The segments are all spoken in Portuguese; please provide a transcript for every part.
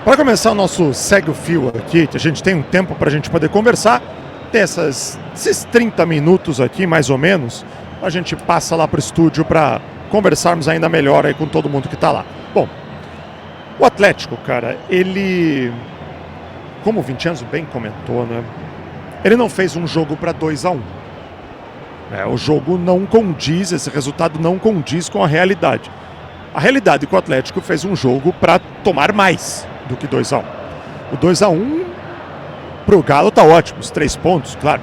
Para começar o nosso Segue o Fio aqui, que a gente tem um tempo para a gente poder conversar, tem esses 30 minutos aqui, mais ou menos, a gente passa lá para o estúdio para conversarmos ainda melhor aí com todo mundo que está lá. Bom, o Atlético, cara, ele, como o Vincenzo bem comentou, né? Ele não fez um jogo para 2-1. O jogo não condiz, esse resultado não condiz com a realidade. A realidade é que o Atlético fez um jogo para tomar mais do que 2-1. O 2-1 pro Galo tá ótimo, os 3 pontos, claro.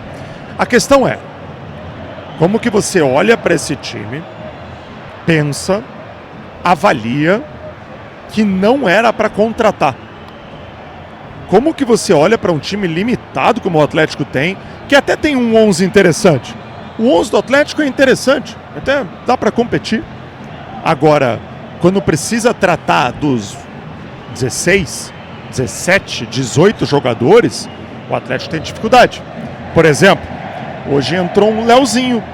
A questão é, como que você olha para esse time, pensa, avalia que não era para contratar? Como que você olha para um time limitado como o Atlético tem, que até tem um 11 interessante? O 11 do Atlético é interessante, até dá para competir. Agora, quando precisa tratar dos 16, 17, 18 jogadores, o Atlético tem dificuldade. Por exemplo, hoje entrou um Leozinho.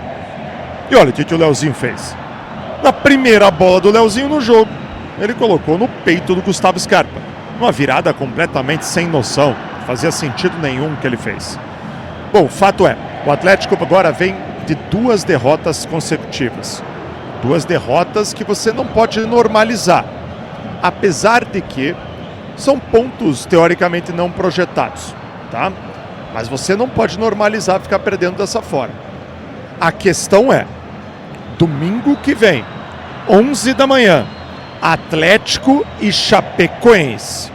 E olha o que o Leozinho fez. Na primeira bola do Leozinho no jogo, ele colocou no peito do Gustavo Scarpa. Uma virada completamente sem noção. Não fazia sentido nenhum o que ele fez. Bom, o fato é, o Atlético agora vem de 2 derrotas consecutivas. 2 derrotas que você não pode normalizar. Apesar de que são pontos teoricamente não projetados, tá? Mas você não pode normalizar ficar perdendo dessa forma. A questão é, domingo que vem, 11 da manhã, Atlético e Chapecoense.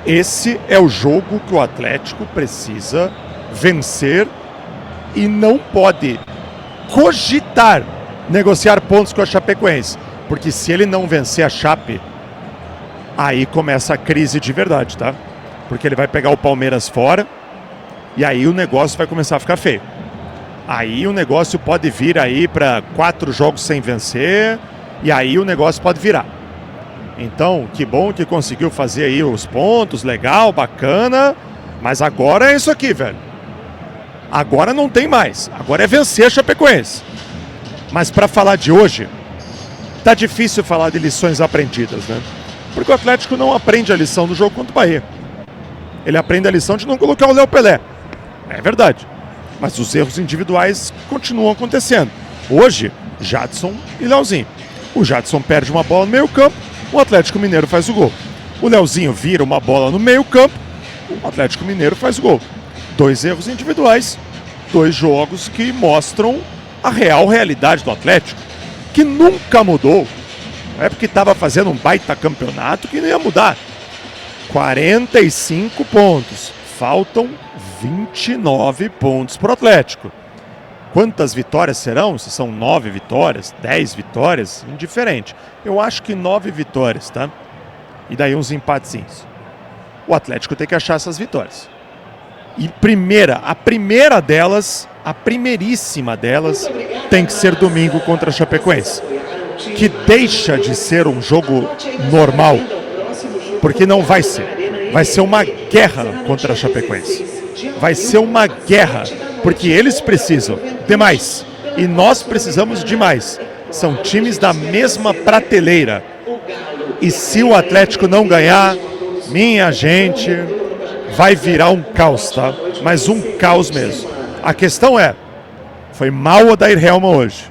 Esse é o jogo que o Atlético precisa vencer e não pode cogitar negociar pontos com a Chapecoense. Porque se ele não vencer a Chape, aí começa a crise de verdade, tá? Porque ele vai pegar o Palmeiras fora e aí o negócio vai começar a ficar feio. Aí o negócio pode vir aí para 4 jogos sem vencer e aí o negócio pode virar. Então, que bom que conseguiu fazer aí os pontos, legal, bacana, mas agora é isso aqui, velho. Agora não tem mais, agora é vencer a Chapecoense. Mas para falar de hoje, tá difícil falar de lições aprendidas, né? Porque o Atlético não aprende a lição do jogo contra o Bahia. Ele aprende a lição de não colocar o Léo Pelé. É verdade. Mas os erros individuais continuam acontecendo. Hoje, Jadson e Leozinho. O Jadson perde uma bola no meio campo, o Atlético Mineiro faz o gol. O Leozinho vira uma bola no meio campo, o Atlético Mineiro faz o gol. 2 erros individuais, 2 jogos que mostram a real realidade do Atlético, que nunca mudou. Não é porque estava fazendo um baita campeonato que não ia mudar. 45 pontos. Faltam 29 pontos para o Atlético. Quantas vitórias serão? Se são 9 vitórias, 10 vitórias, indiferente. Eu acho que 9 vitórias, tá? E daí uns empatezinhos. O Atlético tem que achar essas vitórias. E a primeira delas, a primeiríssima delas, tem que ser domingo contra a Chapecoense. Que deixa de ser um jogo normal, porque não vai ser. Vai ser uma guerra contra a Chapecoense. Vai ser uma guerra, porque eles precisam de mais. E nós precisamos de mais. São times da mesma prateleira. E se o Atlético não ganhar, minha gente, vai virar um caos, tá? Mas um caos mesmo. A questão é, foi mal o Odair Helma hoje.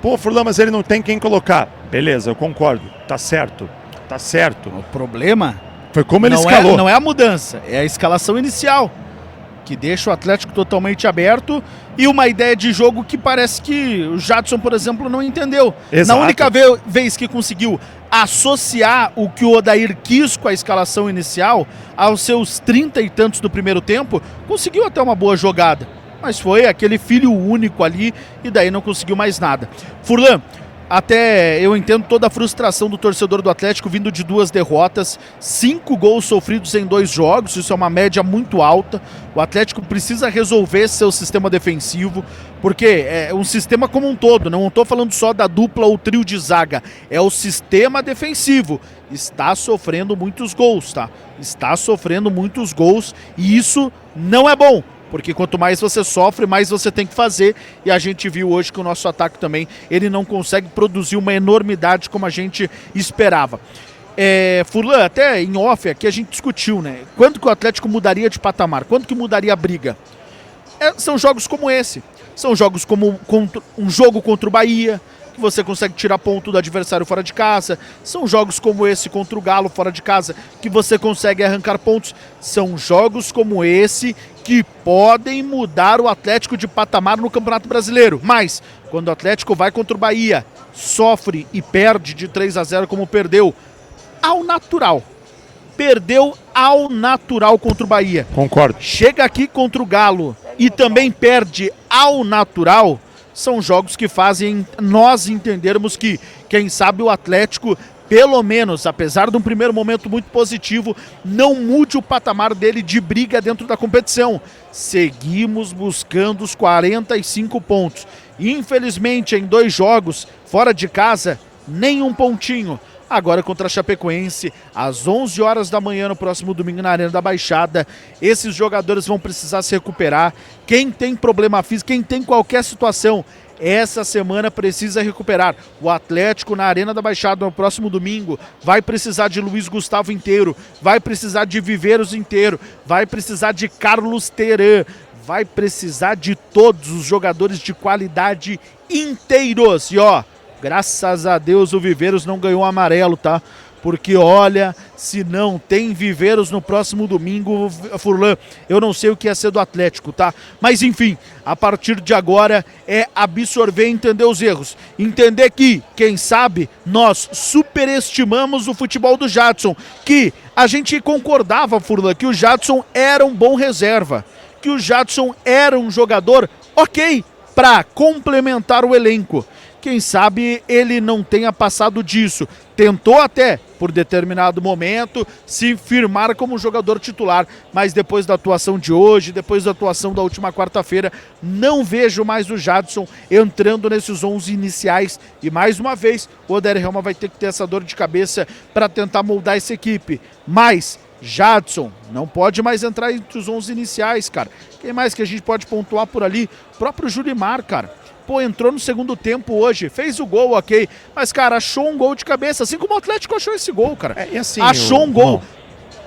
Pô, Furlan, mas ele não tem quem colocar. Beleza, eu concordo. Tá certo. Tá certo. O problema foi como ele escalou. Não é a mudança, é a escalação inicial, que deixa o Atlético totalmente aberto e uma ideia de jogo que parece que o Jadson, por exemplo, não entendeu. Exato. Na única vez que conseguiu associar o que o Odair quis com a escalação inicial, aos seus 30 e tantos do primeiro tempo, conseguiu até uma boa jogada. Mas foi aquele filho único ali e daí não conseguiu mais nada. Furlan, até eu entendo toda a frustração do torcedor do Atlético vindo de 2 derrotas, 5 gols sofridos em 2 jogos, isso é uma média muito alta. O Atlético precisa resolver seu sistema defensivo, porque é um sistema como um todo, não estou falando só da dupla ou trio de zaga, é o sistema defensivo. Está sofrendo muitos gols, tá? Está sofrendo muitos gols e isso não é bom. Porque quanto mais você sofre, mais você tem que fazer. E a gente viu hoje que o nosso ataque também, ele não consegue produzir uma enormidade como a gente esperava. Furlan, até em off aqui a gente discutiu, né? Quando que o Atlético mudaria de patamar? Quando que mudaria a briga? São jogos como esse. São jogos como um jogo contra o Bahia, que você consegue tirar ponto do adversário fora de casa. São jogos como esse contra o Galo fora de casa, que você consegue arrancar pontos. São jogos como esse que podem mudar o Atlético de patamar no Campeonato Brasileiro. Mas, quando o Atlético vai contra o Bahia, sofre e perde de 3-0 como perdeu, ao natural. Perdeu ao natural contra o Bahia. Concordo. Chega aqui contra o Galo e também perde ao natural. São jogos que fazem nós entendermos que, quem sabe, o Atlético, pelo menos, apesar de um primeiro momento muito positivo, não mude o patamar dele de briga dentro da competição. Seguimos buscando os 45 pontos. Infelizmente, em 2 jogos, fora de casa, nenhum pontinho. Agora contra a Chapecoense, às 11 horas da manhã no próximo domingo na Arena da Baixada. Esses jogadores vão precisar se recuperar. Quem tem problema físico, quem tem qualquer situação, essa semana precisa recuperar. O Atlético na Arena da Baixada no próximo domingo vai precisar de Luiz Gustavo inteiro, vai precisar de Viveiros inteiro, vai precisar de Carlos Teran, vai precisar de todos os jogadores de qualidade inteiros. E ó, graças a Deus o Viveiros não ganhou amarelo, tá? Porque olha, se não tem Viveiros no próximo domingo, Furlan, eu não sei o que ia ser do Atlético, tá? Mas enfim, a partir de agora é absorver e entender os erros. Entender que, quem sabe, nós superestimamos o futebol do Jadson. Que a gente concordava, Furlan, que o Jadson era um bom reserva. Que o Jadson era um jogador ok para complementar o elenco. Quem sabe ele não tenha passado disso. Tentou até, por determinado momento, se firmar como jogador titular, mas depois da atuação de hoje, depois da atuação da última quarta-feira, não vejo mais o Jadson entrando nesses 11 iniciais. E mais uma vez, o Odair Helma vai ter que ter essa dor de cabeça para tentar moldar essa equipe. Mas Jadson não pode mais entrar entre os 11 iniciais, cara. Quem mais que a gente pode pontuar por ali? O próprio Julimar, cara. Pô, entrou no segundo tempo hoje, fez o gol, ok, mas, cara, achou um gol de cabeça, assim como o Atlético achou esse gol, cara. E assim, achou um gol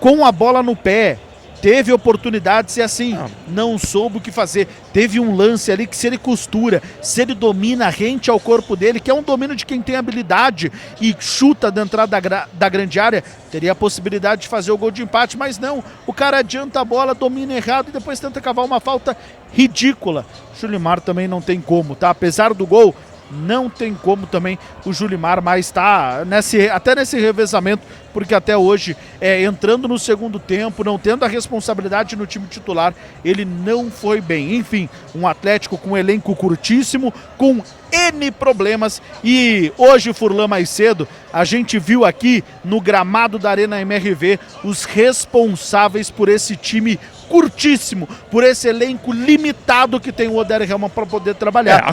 com a bola no pé, teve oportunidades e assim, não soube o que fazer. Teve um lance ali que se ele costura, se ele domina rente ao corpo dele, que é um domínio de quem tem habilidade e chuta da entrada da grande área, teria a possibilidade de fazer o gol de empate, mas não, o cara adianta a bola, domina errado e depois tenta cavar uma falta ridícula. Julimar também não tem como, tá? Apesar do gol, não tem como também o Julimar, mas tá até nesse revezamento, porque até hoje, entrando no segundo tempo, não tendo a responsabilidade no time titular, ele não foi bem. Enfim, um Atlético com um elenco curtíssimo, com N problemas, e hoje, Furlan, mais cedo, a gente viu aqui no gramado da Arena MRV os responsáveis por esse time curtíssimo, por esse elenco limitado que tem o Odair Helma para poder trabalhar.